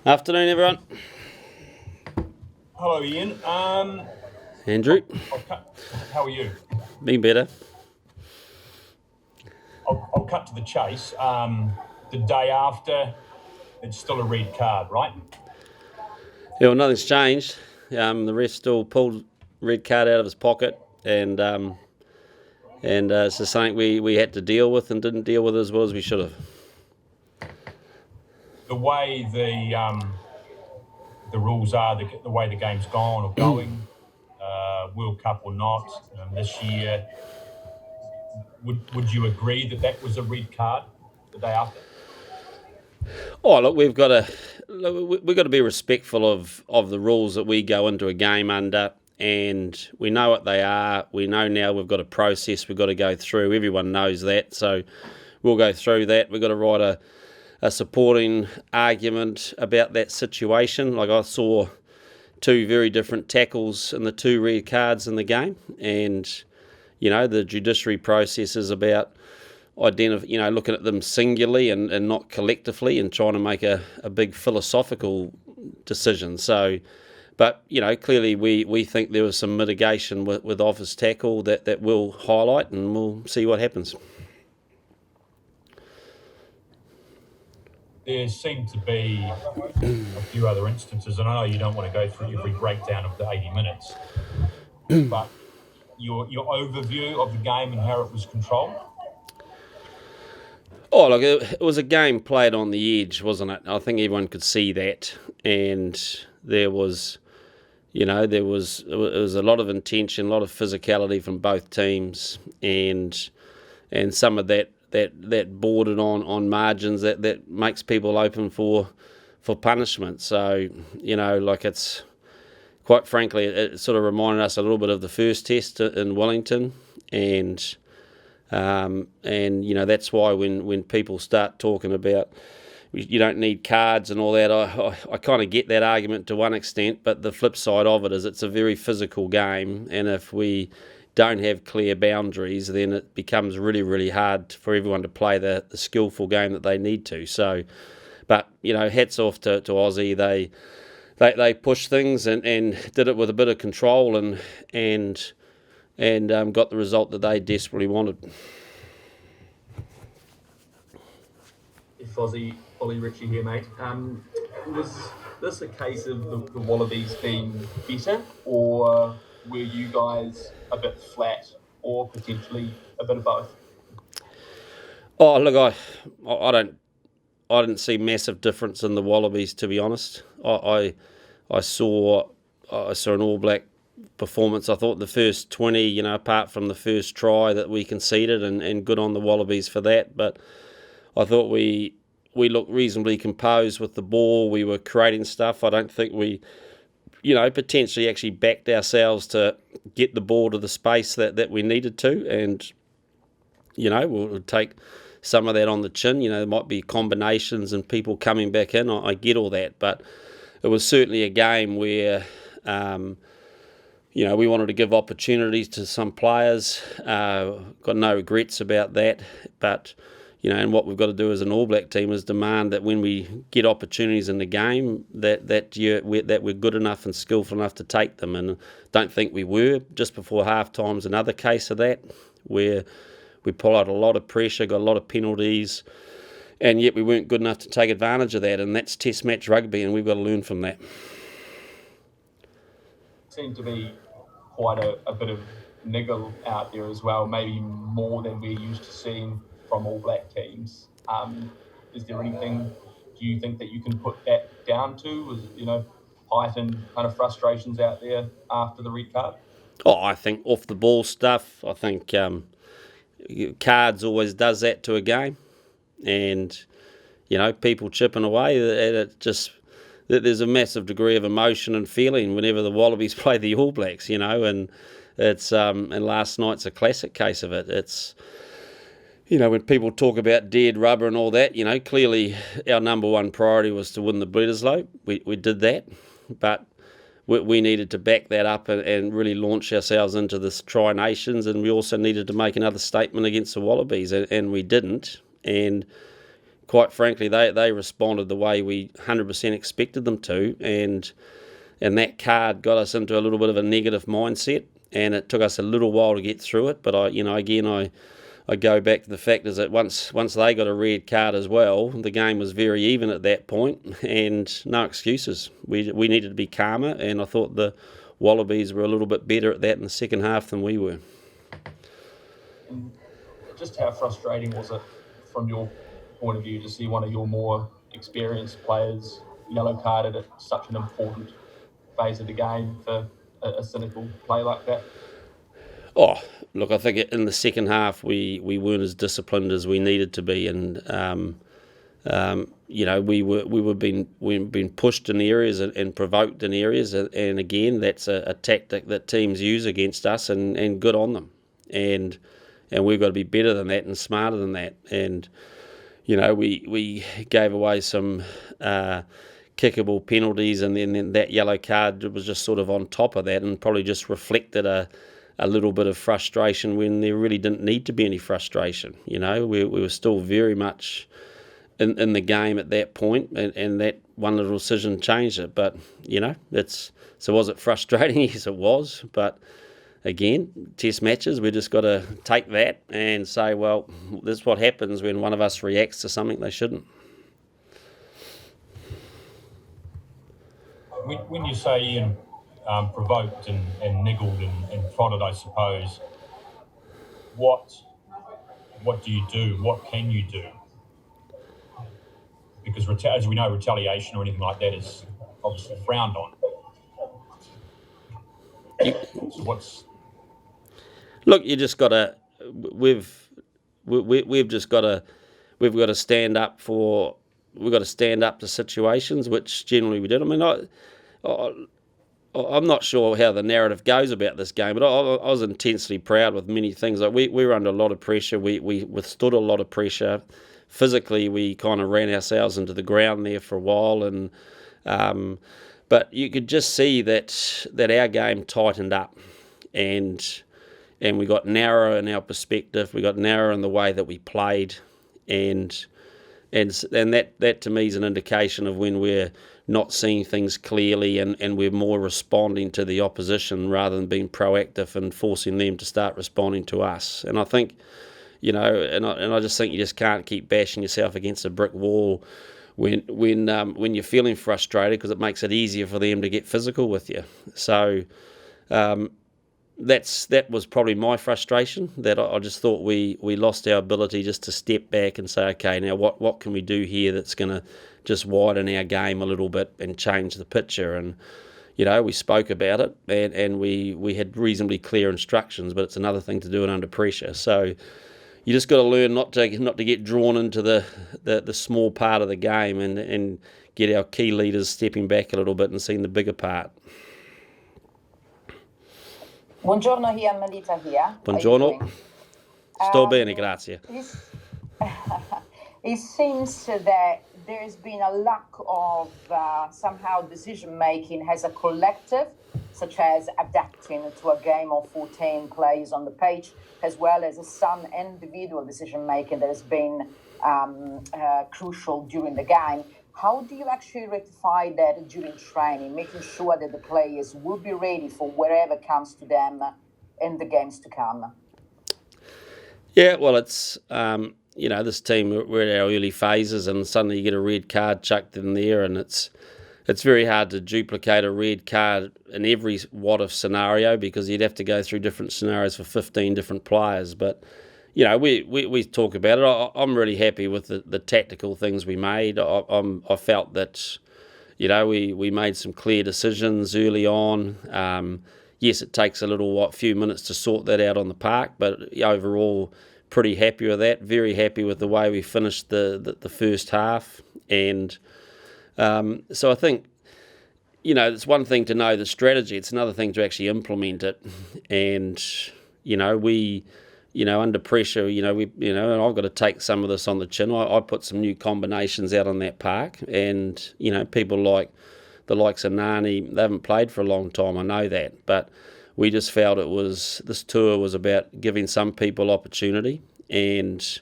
Afternoon, everyone. Hello, Ian. Andrew, How are you? been better. I'll cut to the chase. The day after, it's still a red card, right? Yeah, well, nothing's changed. The ref still pulled red card out of his pocket, and it's just something we had to deal with and didn't deal with as well as we should have. The way the rules are, the way the game's gone or going, World Cup or not, this year, would you agree that that was a red card the day after? Oh, look, we've got to be respectful of the rules that we go into a game under, and we know what they are. We know now we've got a process we've got to go through. Everyone knows that, so we'll go through that. We've got to write a supporting argument about that situation. Like I saw two very different tackles and the two red cards in the game, and the judiciary process is about looking at them singularly and not collectively, and trying to make a big philosophical decision. So, but clearly we think there was some mitigation with off his tackle that we'll highlight, and we'll see what happens. There seem to be a few other instances, and I know you don't want to go through every breakdown of the 80 minutes, but your overview of the game and how it was controlled. Oh, look, it was a game played on the edge, wasn't it? I think everyone could see that, and there was a lot of intention, a lot of physicality from both teams, and some of that bordered on margins that makes people open for punishment. So it's quite frankly it sort of reminded us a little bit of the first test in Wellington, and that's why when people start talking about you don't need cards and all that, I kind of get that argument to one extent, but the flip side of it is it's a very physical game, and if we don't have clear boundaries, then it becomes really, really hard for everyone to play the skillful game that they need to. So, but hats off to Aussie. They pushed things and did it with a bit of control and got the result that they desperately wanted. It's Aussie, Ollie Ritchie here, mate. Was this a case of the Wallabies being better, or were you guys a bit flat, or potentially a bit of both? Oh, look, I didn't see massive difference in the Wallabies, to be honest. I saw an All Black performance. I thought the first 20, apart from the first try that we conceded, and good on the Wallabies for that, but I thought we looked reasonably composed with the ball. We were creating stuff. I don't think we, potentially actually backed ourselves to get the ball to the space that we needed to, and we'll take some of that on the chin. There might be combinations and people coming back in. I get all that, but it was certainly a game where we wanted to give opportunities to some players. Got no regrets about that, but and what we've got to do as an All Black team is demand that when we get opportunities in the game, that we're good enough and skillful enough to take them. And don't think we were. Just before half time's another case of that, where we pull out a lot of pressure, got a lot of penalties, and yet we weren't good enough to take advantage of that. And that's Test match rugby, and we've got to learn from that. Seemed to be quite a bit of niggle out there as well, maybe more than we're used to seeing from All Black teams. Is there anything, do you think, that you can put that down to? Was heightened kind of frustrations out there after the red card? Oh, I think off the ball stuff. I think cards always does that to a game, and people chipping away. It just there's a massive degree of emotion and feeling whenever the Wallabies play the All Blacks. And it's and last night's a classic case of it. It's when people talk about dead rubber and all that, clearly our number one priority was to win the Bledisloe. We did that, but we needed to back that up and really launch ourselves into this Tri Nations, and we also needed to make another statement against the Wallabies, and we didn't. And quite frankly, they responded the way we 100% expected them to, and that card got us into a little bit of a negative mindset, and it took us a little while to get through it. But I go back to the fact is that once they got a red card as well, the game was very even at that point, and no excuses. We needed to be calmer, and I thought the Wallabies were a little bit better at that in the second half than we were. And just how frustrating was it from your point of view to see one of your more experienced players yellow carded at such an important phase of the game for a cynical play like that? Oh, look, I think in the second half we weren't as disciplined as we needed to be, and we were being pushed in areas and provoked in areas, and again that's a tactic that teams use against us, and good on them, and we've got to be better than that and smarter than that, and we gave away some kickable penalties, and then that yellow card was just sort of on top of that, and probably just reflected a little bit of frustration when there really didn't need to be any frustration. We were still very much in the game at that point, and that one little decision changed it. But so was it frustrating? Yes, it was. But again, test matches, we just got to take that and say, well, this is what happens when one of us reacts to something they shouldn't. When you say, Ian, provoked and niggled and prodded, I suppose, what do you do? What can you do? Because as we know, retaliation or anything like that is obviously frowned on. Look, you just got to. We've got to stand up for. We've got to stand up to situations, which generally we did. I mean, I'm not sure how the narrative goes about this game, but I was intensely proud with many things. Like we were under a lot of pressure. We withstood a lot of pressure. Physically, we kind of ran ourselves into the ground there for a while, and but you could just see that our game tightened up, and we got narrow in our perspective. We got narrow in the way that we played, and that to me is an indication of when we're not seeing things clearly, and we're more responding to the opposition rather than being proactive and forcing them to start responding to us. And I think, and I just think you just can't keep bashing yourself against a brick wall when you're feeling frustrated, because it makes it easier for them to get physical with you. So that was probably my frustration, that I just thought we lost our ability just to step back and say, okay, now what can we do here that's going to just widen our game a little bit and change the picture? And we spoke about it, and we had reasonably clear instructions, but it's another thing to do it under pressure. So you just got to learn not to get drawn into the small part of the game, and get our key leaders stepping back a little bit and seeing the bigger part. Buongiorno, Ian, Melita here. Buongiorno. Sto bene, grazie. It seems that there's been a lack of somehow decision-making as a collective, such as adapting to a game of 14 players on the pitch, as well as some individual decision-making that has been crucial during the game. How do you actually rectify that during training, making sure that the players will be ready for wherever comes to them in the games to come? Yeah, well, it's, this team, we're at our early phases, and suddenly you get a red card chucked in there, and it's very hard to duplicate a red card in every what-if scenario, because you'd have to go through different scenarios for 15 different players. But we talk about it. I'm really happy with the tactical things we made. I felt that, we made some clear decisions early on. Yes, it takes a few minutes to sort that out on the park, but overall, pretty happy with that. Very happy with the way we finished the first half. And so I think, it's one thing to know the strategy. It's another thing to actually implement it. And, we... under pressure, and I've got to take some of this on the chin. I put some new combinations out on that park, and, people like the likes of Nani, they haven't played for a long time, I know that, but we just felt this tour was about giving some people opportunity, and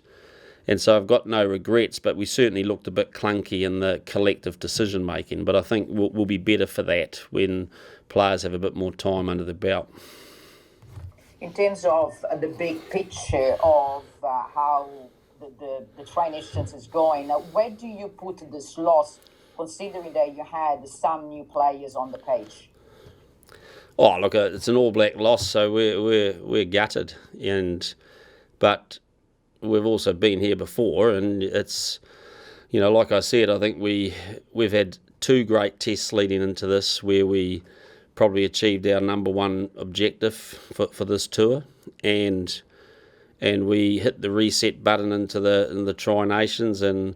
And so I've got no regrets, but we certainly looked a bit clunky in the collective decision making. But I think we'll be better for that when players have a bit more time under the belt. In terms of the big picture of how the Tri Nations is going, where do you put this loss, considering that you had some new players on the page? Oh, look, it's an All Black loss, so we're gutted, but we've also been here before, and it's, like I said, I think we've had 2 great tests leading into this where we probably achieved our number one objective for this tour, and we hit the reset button into the Tri Nations, and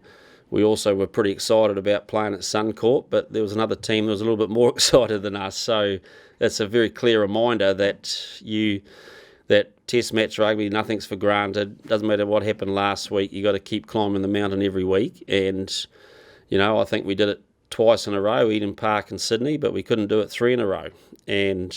we also were pretty excited about playing at Suncorp, but there was another team that was a little bit more excited than us. So it's a very clear reminder that Test match rugby, nothing's for granted. Doesn't matter what happened last week. You got to keep climbing the mountain every week. And I think we did it twice in a row, Eden Park and Sydney, but we couldn't do it 3 in a row. And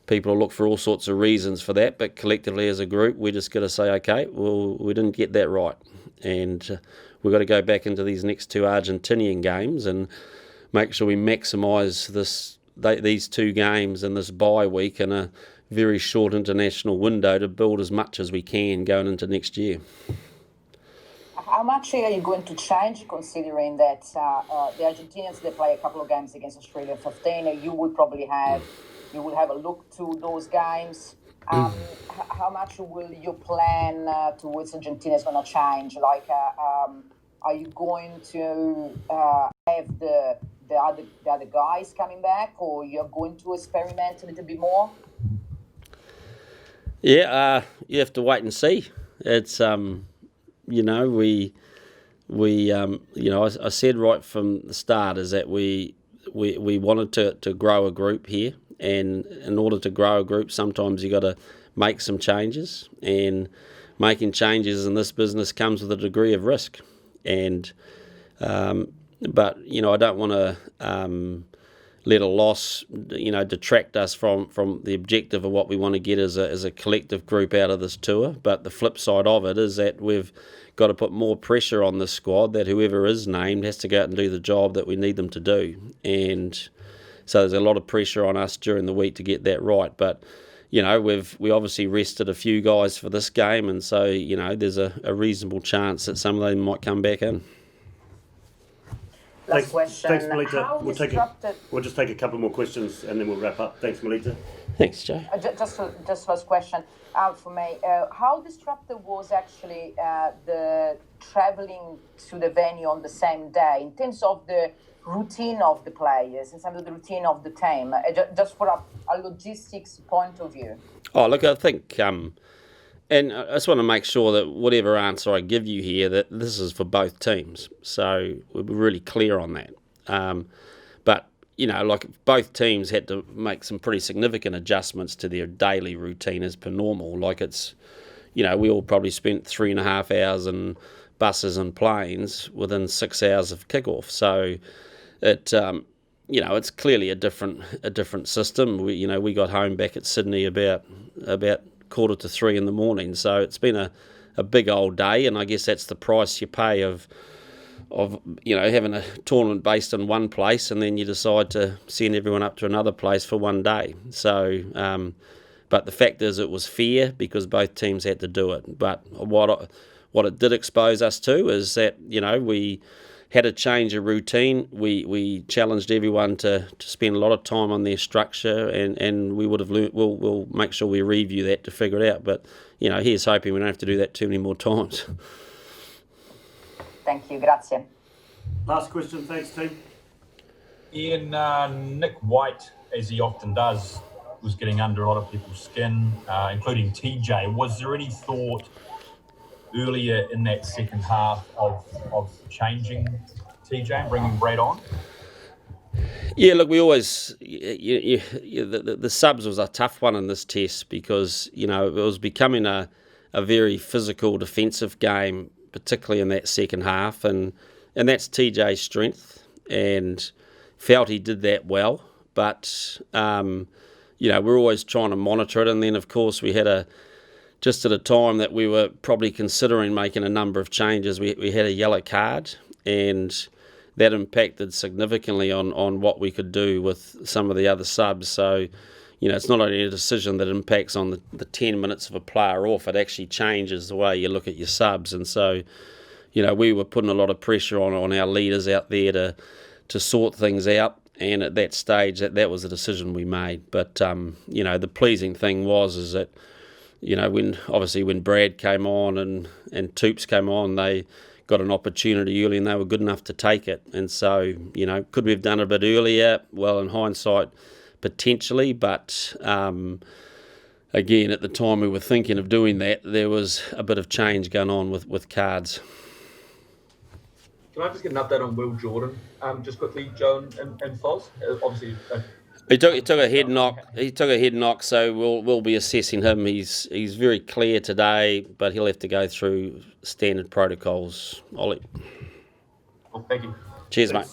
people will look for all sorts of reasons for that, but collectively as a group, we just got to say, okay, well, we didn't get that right, and we've got to go back into these next 2 Argentinian games and make sure we maximise these 2 games and this bye week in a very short international window to build as much as we can going into next year. How much are you going to change, considering that the Argentinians, they play a couple of games against Australia 15, you will have a look to those games. How much will your plan towards Argentina is going to change? Like, are you going to have the other guys coming back, or you're going to experiment a little bit more? Yeah, you have to wait and see. It's I said right from the start is that we wanted to grow a group here, and in order to grow a group, sometimes you got to make some changes, and making changes in this business comes with a degree of risk. And but I don't want to let a loss detract us from the objective of what we want to get as a collective group out of this tour. But the flip side of it is that we've got to put more pressure on this squad, that whoever is named has to go out and do the job that we need them to do. And so there's a lot of pressure on us during the week to get that right. But we obviously rested a few guys for this game, and so there's a reasonable chance that some of them might come back in. Last question. Thanks, Melita. How We'll just take a couple more questions and then we'll wrap up. Thanks, Melita. Thanks, Joe. Just last question for me. How disruptive was actually the travelling to the venue on the same day in terms of the routine of the players, in terms of the routine of the team, just for a logistics point of view? Oh, look, I think, and I just want to make sure that whatever answer I give you here, that this is for both teams. So we'll be really clear on that. But, both teams had to make some pretty significant adjustments to their daily routine as per normal. Like it's, we all probably spent 3.5 hours in buses and planes within 6 hours of kickoff. So it, it's clearly a different system. We got home back at Sydney about 2:45 in the morning. So it's been a big old day, and I guess that's the price you pay of having a tournament based in one place, and then you decide to send everyone up to another place for one day. So, but the fact is, it was fair because both teams had to do it. But what it did expose us to is that we had a change of routine. We challenged everyone to spend a lot of time on their structure, and we would have learnt. We'll make sure we review that to figure it out. But here's hoping we don't have to do that too many more times. Thank you, grazie. Last question, thanks team. Ian, Nick White, as he often does, was getting under a lot of people's skin, including TJ. Was there any thought earlier in that second half of changing TJ and bringing Brad on? Yeah, look, we always the subs was a tough one in this test because it was becoming a very physical defensive game, particularly in that second half, and that's TJ's strength, and felt he did that well. But we're always trying to monitor it, and then of course we had a just at a time that we were probably considering making a number of changes, we had a yellow card, and that impacted significantly on what we could do with some of the other subs. So, it's not only a decision that impacts on the 10 minutes of a player off, it actually changes the way you look at your subs. And so, we were putting a lot of pressure on our leaders out there to sort things out. And at that stage, that was the decision we made. But, the pleasing thing is that, when Brad came on and Toops came on, they got an opportunity early and they were good enough to take it. And so, could we have done it a bit earlier? Well, in hindsight, potentially. But, again, at the time we were thinking of doing that, there was a bit of change going on with cards. Can I just get an update on Will Jordan, just quickly, Joe and Foz? Obviously, He took a head knock. So we'll be assessing him. He's very clear today, but he'll have to go through standard protocols. Ollie. well, thank you. Cheers, mate.